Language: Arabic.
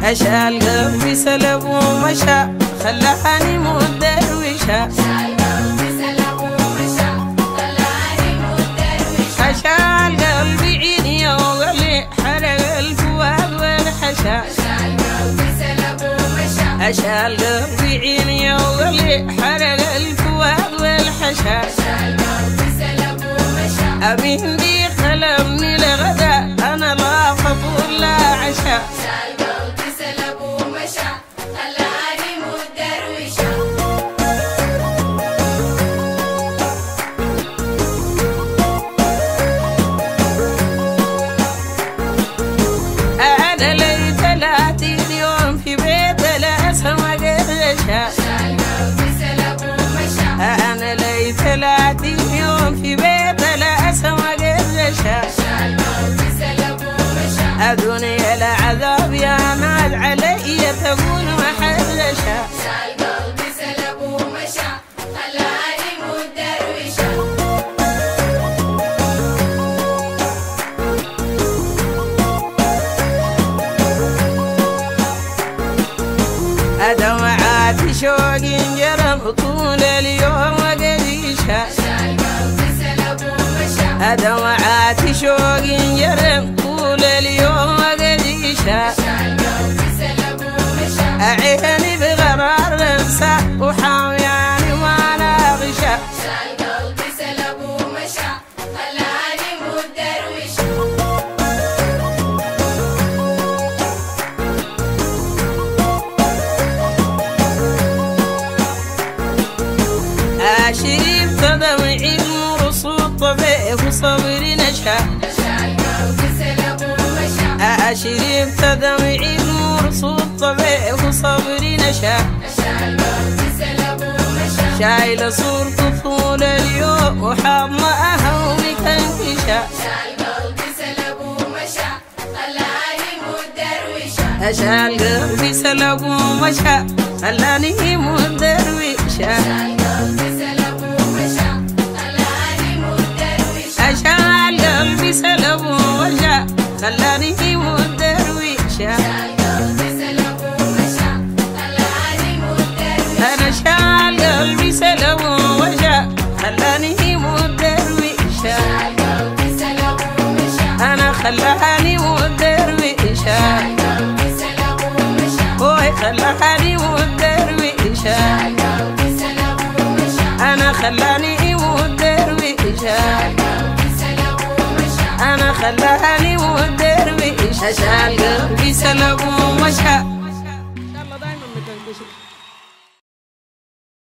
أشال قلبي سلب ومشى خلاني مدروشة أشال قلبي عيني وغلي حرق الفؤاد والحشا أشال قلبي عيني وغلي حرق الفؤاد والحشا أبين دي خلمني لغدا أنا لا فطور لا عشاء أنا لي 30 يوم في بيت لا سما قرشة أنا لي 30 يوم في بيت لا سما قرشة الدنيا العذاب يا ناد علي تقول محرشة أدمعات شوق جرم طول اليوم وقريشة أدمعات شوق جرم طول اليوم وقريشة أعيني بغرار انسى وحاوياني وانا غشة أشرب تدمعي المرصود طبيعي وصبري نشا أشرب تدمعي المرصود طبيعي وصبري نشا شايلة صورته طول اليوم وحاضنة أهوني كنكشة أشال قلبي سلب ومشى خلاني مدروشة أشال قلبي سلب ومشى خلاني مدروشة أنا شال قلبي سلب ومشى خلاني مدروشة أنا خلاني مدروشة هوي خلاني مدروشة أنا خلاني مدروشة أنا خلاني مدروشة أشال قلبي سلب ومشى. إن شاء الله دايما متنكشف.